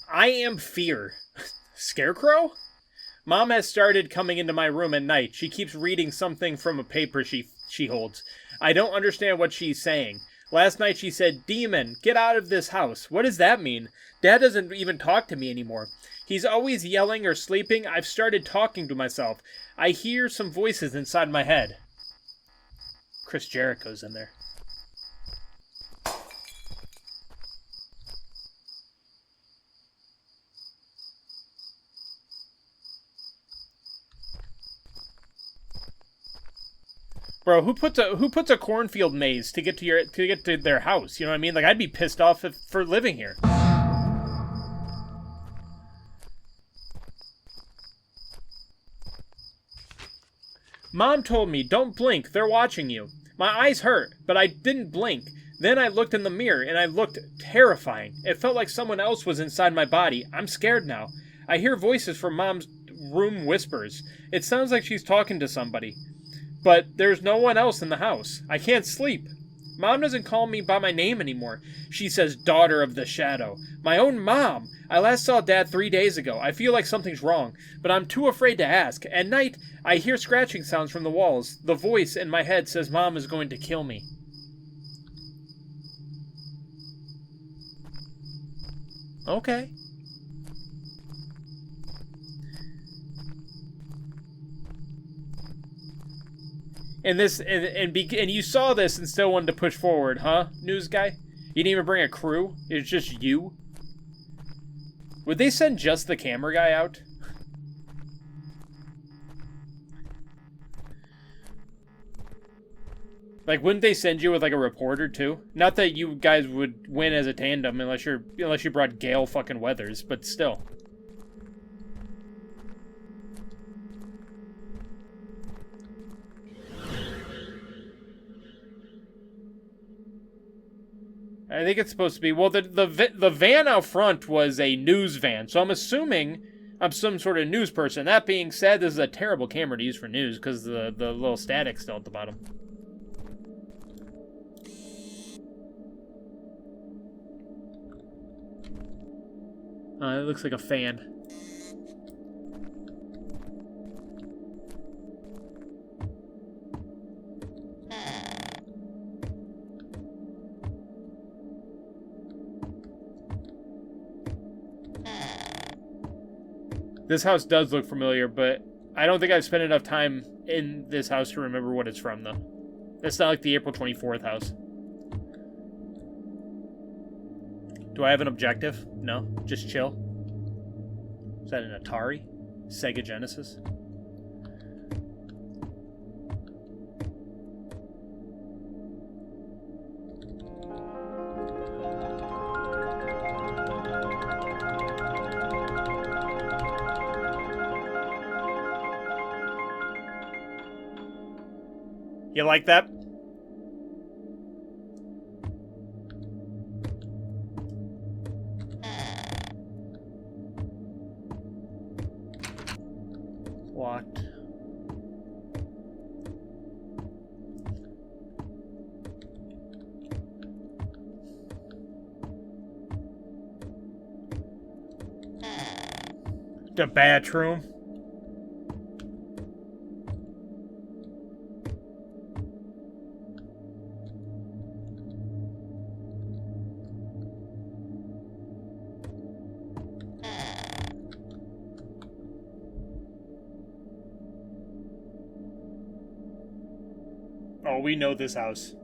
A: I am fear. Scarecrow? Mom has started coming into my room at night. She keeps reading something from a paper she holds. I don't understand what she's saying. Last night she said, "Demon, get out of this house." What does that mean? Dad doesn't even talk to me anymore. He's always yelling or sleeping. I've started talking to myself. I hear some voices inside my head. Chris Jericho's in there. Bro, who puts a cornfield maze to get to their house? You know what I mean? Like, I'd be pissed off for living here. Mom told me, "Don't blink, they're watching you." My eyes hurt, but I didn't blink. Then I looked in the mirror, and I looked terrifying. It felt like someone else was inside my body. I'm scared now. I hear voices from Mom's room whispers. It sounds like she's talking to somebody. But there's no one else in the house. I can't sleep. Mom doesn't call me by my name anymore. She says daughter of the shadow. My own mom! I last saw Dad 3 days ago. I feel like something's wrong, but I'm too afraid to ask. At night, I hear scratching sounds from the walls. The voice in my head says Mom is going to kill me. Okay. And you saw this and still wanted to push forward, huh, news guy? You didn't even bring a crew? It was just you? Would they send just the camera guy out? Like, wouldn't they send you with like a reporter too? Not that you guys would win as a tandem unless you brought Gale fucking Weathers, but still. I think it's supposed to be, well, the van out front was a news van, so I'm assuming I'm some sort of news person. That being said, this is a terrible camera to use for news because the little static's still at the bottom. It looks like a fan. This house does look familiar, but I don't think I've spent enough time in this house to remember what it's from, though. It's not like the April 24th house. Do I have an objective? No? Just chill? Is that an Atari? Sega Genesis? You like that? Locked. The bathroom. Oh, we know this house.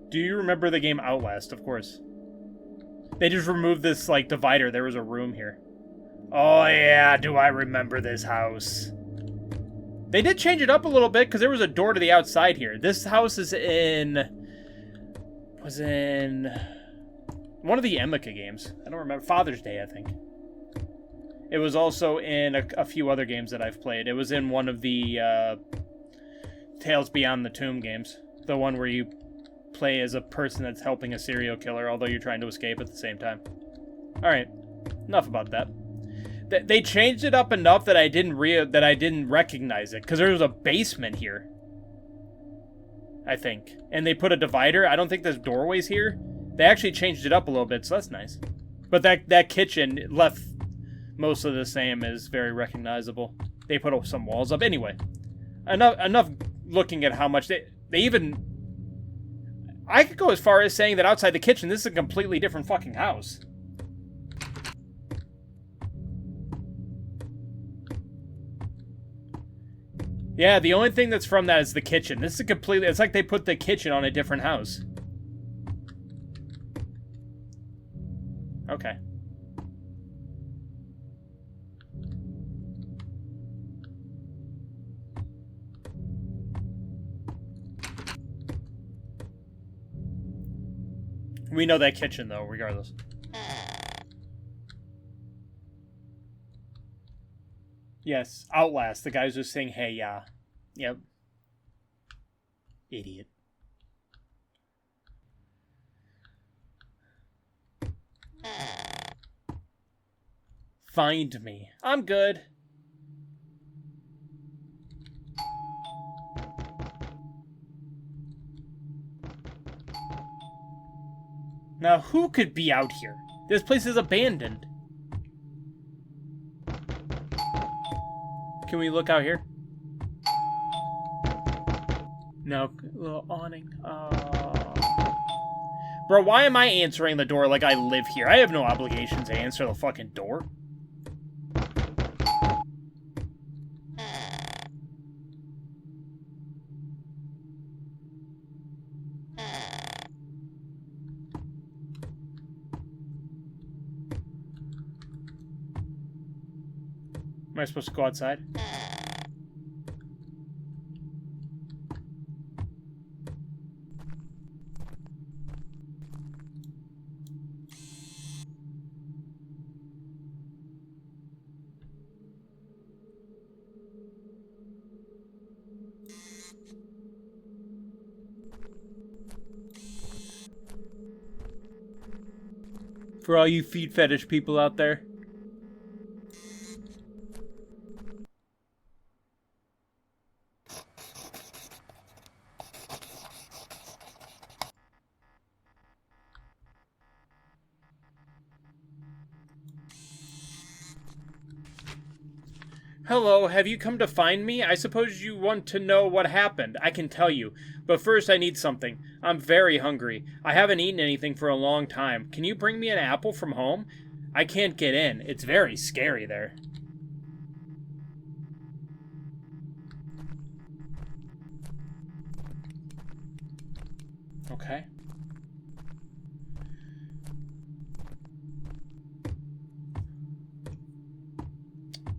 A: Do you remember the game Outlast? Of course. They just removed this, like, divider. There was a room here. Oh, yeah, do I remember this house. They did change it up a little bit, because there was a door to the outside here. This house is was in one of the Emeka games. I don't remember. Father's Day, I think. It was also in a few other games that I've played. It was in one of the Tales Beyond the Tomb games. The one where you play as a person that's helping a serial killer, although you're trying to escape at the same time. Alright, enough about that. They changed it up enough that I didn't recognize it, because there was a basement here, I think. And they put a divider. I don't think there's doorways here. They actually changed it up a little bit, so that's nice. But that kitchen left most of the same is very recognizable. They put some walls up. Anyway, enough looking at how much they even... I could go as far as saying that outside the kitchen, this is a completely different fucking house. Yeah, the only thing that's from that is the kitchen. This is completely... It's like they put the kitchen on a different house. Okay. We know that kitchen, though, regardless. Yes, Outlast. The guys who sing, hey, yeah. Yep. Idiot. Find me. I'm good. Now, who could be out here? This place is abandoned. Can we look out here? No, little awning. Bro, why am I answering the door like I live here? I have no obligation to answer the fucking door. Am I supposed to go outside? For all you feet fetish people out there. Hello, have you come to find me? I suppose you want to know what happened. I can tell you. But first I need something. I'm very hungry. I haven't eaten anything for a long time. Can you bring me an apple from home? I can't get in. It's very scary there. Okay.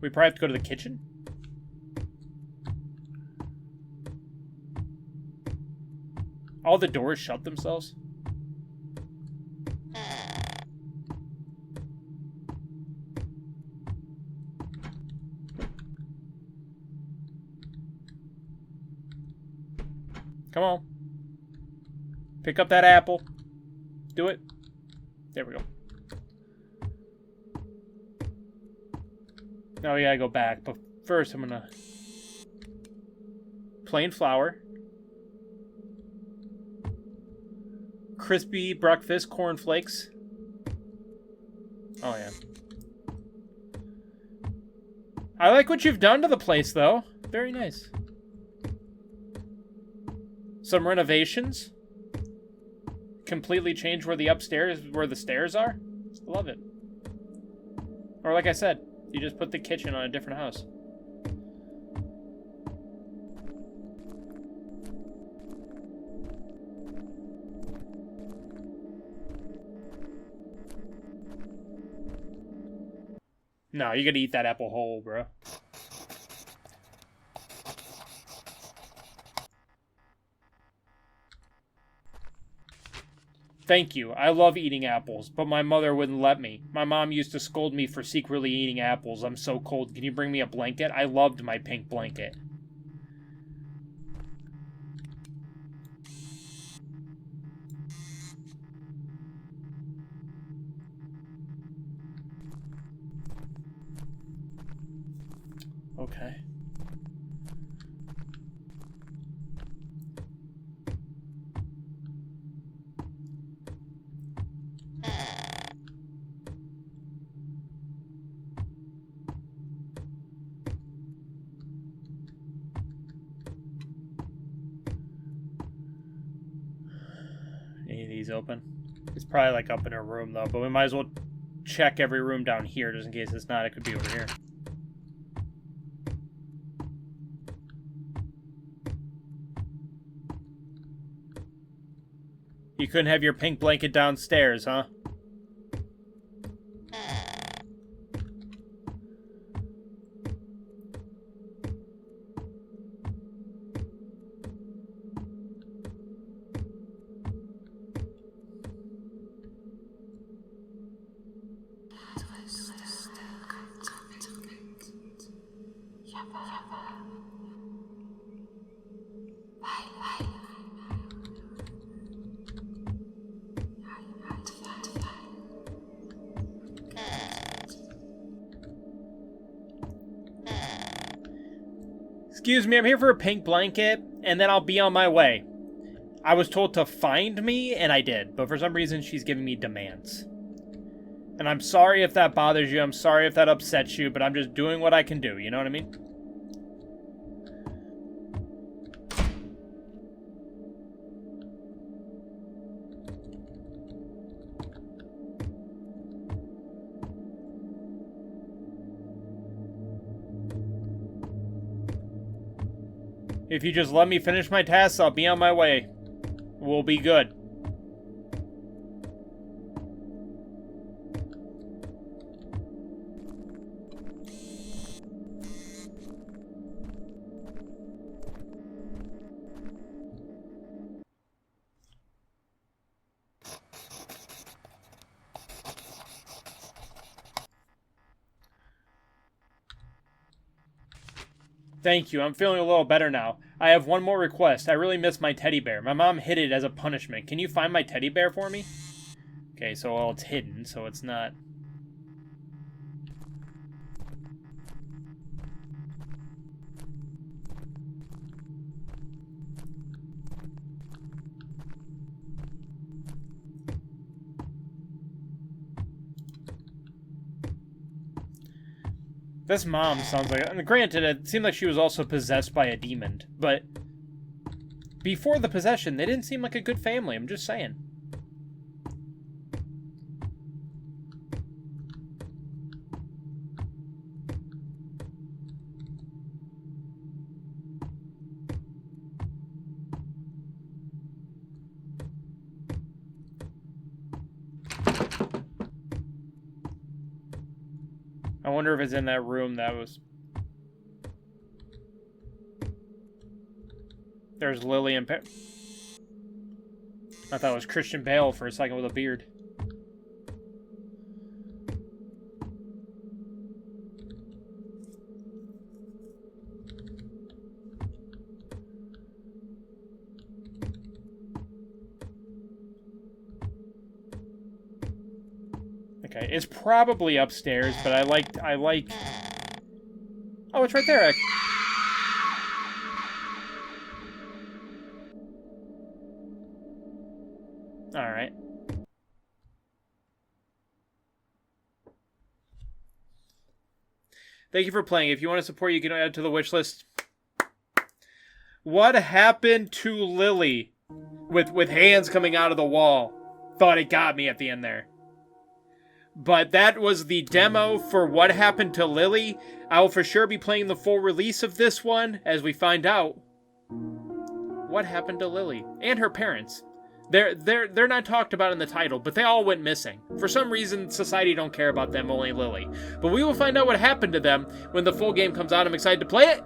A: We probably have to go to the kitchen? All the doors shut themselves? Come on. Pick up that apple. Do it. There we go. Now we gotta go back, but first I'm gonna... Plain flour. Crispy breakfast cornflakes. Oh, yeah. I like what you've done to the place, though. Very nice. Some renovations. Completely changed where the stairs are. Love it. Or like I said, you just put the kitchen on a different house. No, you gotta eat that apple whole, bro. Thank you. I love eating apples, but my mother wouldn't let me. My mom used to scold me for secretly eating apples. I'm so cold. Can you bring me a blanket? I loved my pink blanket. Okay. Any of these open? It's probably like up in her room though, but we might as well check every room down here just in case it's not. It could be over here. You couldn't have your pink blanket downstairs, huh? Excuse me, I'm here for a pink blanket, and then I'll be on my way. I was told to find me, and I did, but for some reason she's giving me demands. And I'm sorry if that bothers you, I'm sorry if that upsets you, but I'm just doing what I can do, you know what I mean? If you just let me finish my tasks, I'll be on my way. We'll be good. Thank you, I'm feeling a little better now. I have one more request. I really miss my teddy bear. My mom hid it as a punishment. Can you find my teddy bear for me? Okay, so well, it's hidden, so it's not... This mom sounds like... And granted, it seemed like she was also possessed by a demon, but... Before the possession, they didn't seem like a good family, I'm just saying. I wonder if it's in that room that was... There's Lilly and I thought it was Christian Bale for a second with a beard. Okay, it's probably upstairs, but I like... Oh, it's right there. Alright. Thank you for playing. If you want to support, you can add to the wish list. What happened to Lilly? With hands coming out of the wall. Thought it got me at the end there. But that was the demo for What Happened to Lilly. I will for sure be playing the full release of this one as we find out what happened to Lilly and her parents. They're not talked about in the title, but they all went missing. For some reason, society don't care about them, only Lilly. But we will find out what happened to them when the full game comes out. I'm excited to play it.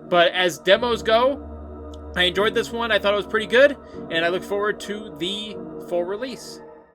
A: But as demos go, I enjoyed this one. I thought it was pretty good, and I look forward to the full release.